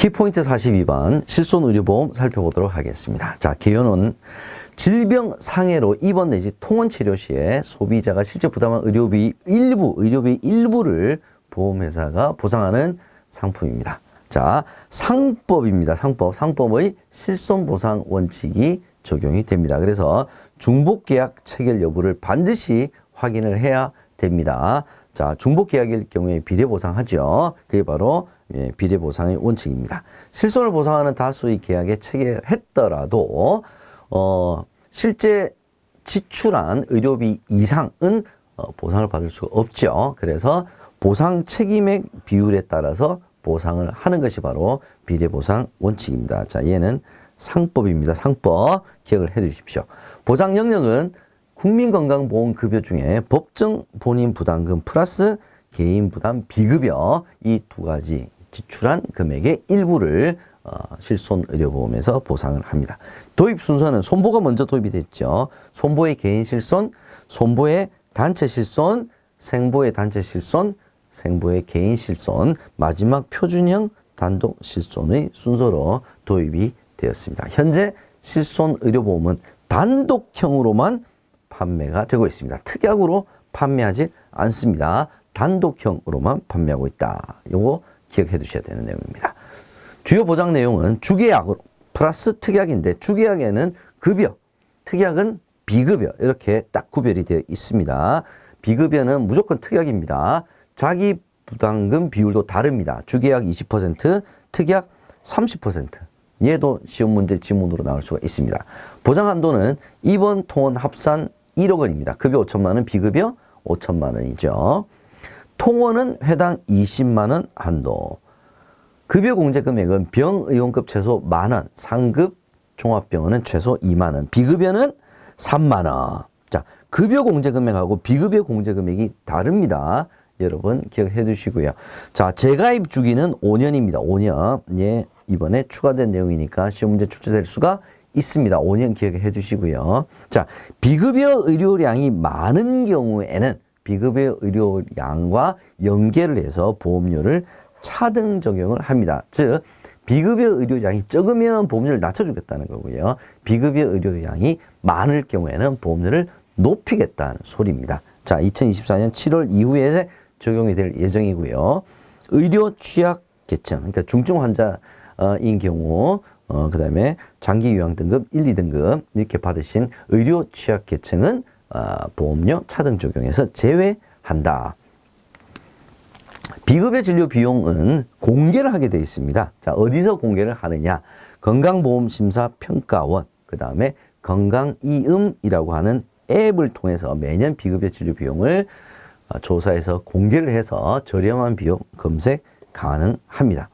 키포인트 42번 실손의료보험 살펴보도록 하겠습니다. 자, 개요는 질병상해로 입원 내지 통원 치료 시에 소비자가 실제 부담한 의료비 일부를 보험회사가 보상하는 상품입니다. 자, 상법입니다. 상법의 실손보상 원칙이 적용이 됩니다. 그래서 중복계약 체결 여부를 반드시 확인을 해야 됩니다. 자, 중복계약일 경우에 비례보상하죠. 그게 바로 비례보상의 원칙입니다. 실손을 보상하는 다수의 계약에 체결했더라도 실제 지출한 의료비 이상은 보상을 받을 수가 없죠. 그래서 보상 책임액 비율에 따라서 보상을 하는 것이 바로 비례보상 원칙입니다. 자, 얘는 상법입니다. 상법 기억을 해 주십시오. 보상 영역은 국민건강보험급여 중에 법정 본인 부담금 플러스 개인 부담 비급여 이 두 가지 지출한 금액의 일부를 실손의료보험에서 보상을 합니다. 도입 순서는 손보가 먼저 도입이 됐죠. 손보의 개인 실손, 손보의 단체 실손, 생보의 단체 실손, 생보의 개인 실손, 마지막 표준형 단독 실손의 순서로 도입이 되었습니다. 현재 실손의료보험은 단독형으로만 판매가 되고 있습니다. 특약으로 판매하지 않습니다. 단독형으로만 판매하고 있다. 요거 기억해 두셔야 되는 내용입니다. 주요 보장 내용은 주계약으로 플러스 특약인데 주계약에는 급여, 특약은 비급여 이렇게 딱 구별이 되어 있습니다. 비급여는 무조건 특약입니다. 자기 부담금 비율도 다릅니다. 주계약 20%, 특약 30%. 얘도 시험 문제 지문으로 나올 수가 있습니다. 보장 한도는 입원, 통원 합산 1억 원입니다. 급여 5천만 원, 비급여 5천만 원이죠. 통원은 회당 20만 원 한도. 급여 공제 금액은 병의원급 최소 만 원, 상급 종합병원은 최소 2만 원, 비급여는 3만 원. 자, 급여 공제 금액하고 비급여 공제 금액이 다릅니다. 여러분 기억해 두시고요. 자, 재가입 주기는 5년입니다. 5년. 예, 이번에 추가된 내용이니까 시험 문제 출제될 수가 있습니다. 5년 기억해 두시고요. 자, 비급여 의료량이 많은 경우에는 비급여 의료량과 연계를 해서 보험료를 차등 적용을 합니다. 즉, 비급여 의료량이 적으면 보험료를 낮춰주겠다는 거고요. 비급여 의료량이 많을 경우에는 보험료를 높이겠다는 소리입니다. 자, 2024년 7월 이후에 적용이 될 예정이고요. 의료 취약 계층, 그러니까 중증 환자인 경우, 그 다음에 장기 요양 등급 1, 2등급 이렇게 받으신 의료 취약 계층은 보험료 차등 적용에서 제외한다. 비급여 진료 비용은 공개를 하게 되어 있습니다. 자, 어디서 공개를 하느냐? 건강보험심사평가원, 그 다음에 건강이음이라고 하는 앱을 통해서 매년 비급여 진료 비용을 조사해서 공개를 해서 저렴한 비용 검색 가능합니다.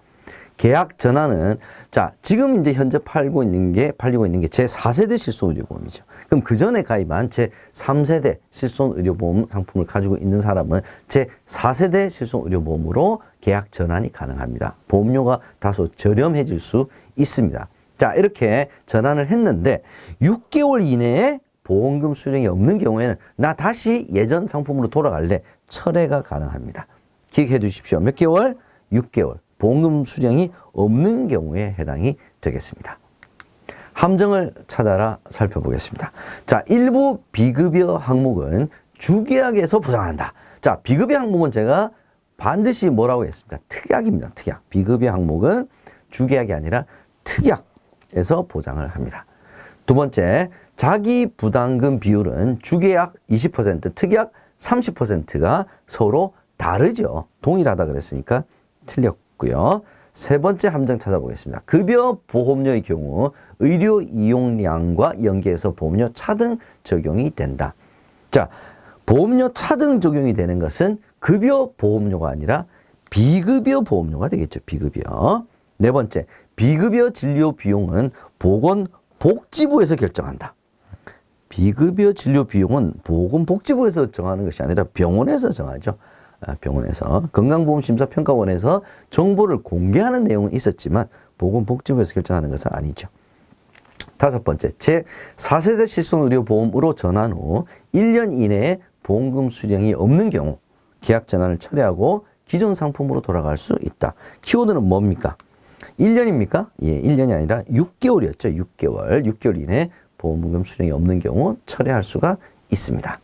계약 전환은 자, 지금 이제 현재 팔리고 있는 게 제4세대 실손의료보험이죠. 그럼 그 전에 가입한 제3세대 실손의료보험 상품을 가지고 있는 사람은 제4세대 실손의료보험으로 계약 전환이 가능합니다. 보험료가 다소 저렴해질 수 있습니다. 자, 이렇게 전환을 했는데 6개월 이내에 보험금 수령이 없는 경우에는 나 다시 예전 상품으로 돌아갈래. 철회가 가능합니다. 기억해 두십시오. 몇 개월? 6개월. 보험금 수령이 없는 경우에 해당이 되겠습니다. 함정을 찾아라 살펴보겠습니다. 자, 일부 비급여 항목은 주계약에서 보장한다. 자, 비급여 항목은 제가 반드시 뭐라고 했습니까? 특약입니다. 특약. 비급여 항목은 주계약이 아니라 특약에서 보장을 합니다. 두 번째, 자기 부담금 비율은 주계약 20%, 특약 30%가 서로 다르죠. 동일하다 그랬으니까 틀렸고요. 세 번째 함정 찾아보겠습니다. 급여 보험료의 경우 의료 이용량과 연계해서 보험료 차등 적용이 된다. 자, 보험료 차등 적용이 되는 것은 급여 보험료가 아니라 비급여 보험료가 되겠죠. 비급여. 네 번째, 비급여 진료 비용은 보건복지부에서 결정한다. 비급여 진료 비용은 보건복지부에서 정하는 것이 아니라 병원에서 정하죠. 병원에서 건강보험심사평가원에서 정보를 공개하는 내용은 있었지만 보건복지부에서 결정하는 것은 아니죠. 다섯 번째, 제4세대 실손의료보험으로 전환 후 1년 이내에 보험금 수령이 없는 경우 계약 전환을 철회하고 기존 상품으로 돌아갈 수 있다. 키워드는 뭡니까? 1년입니까? 예, 1년이 아니라 6개월이었죠. 6개월. 6개월 이내 보험금융 수령이 없는 경우 철회할 수가 있습니다.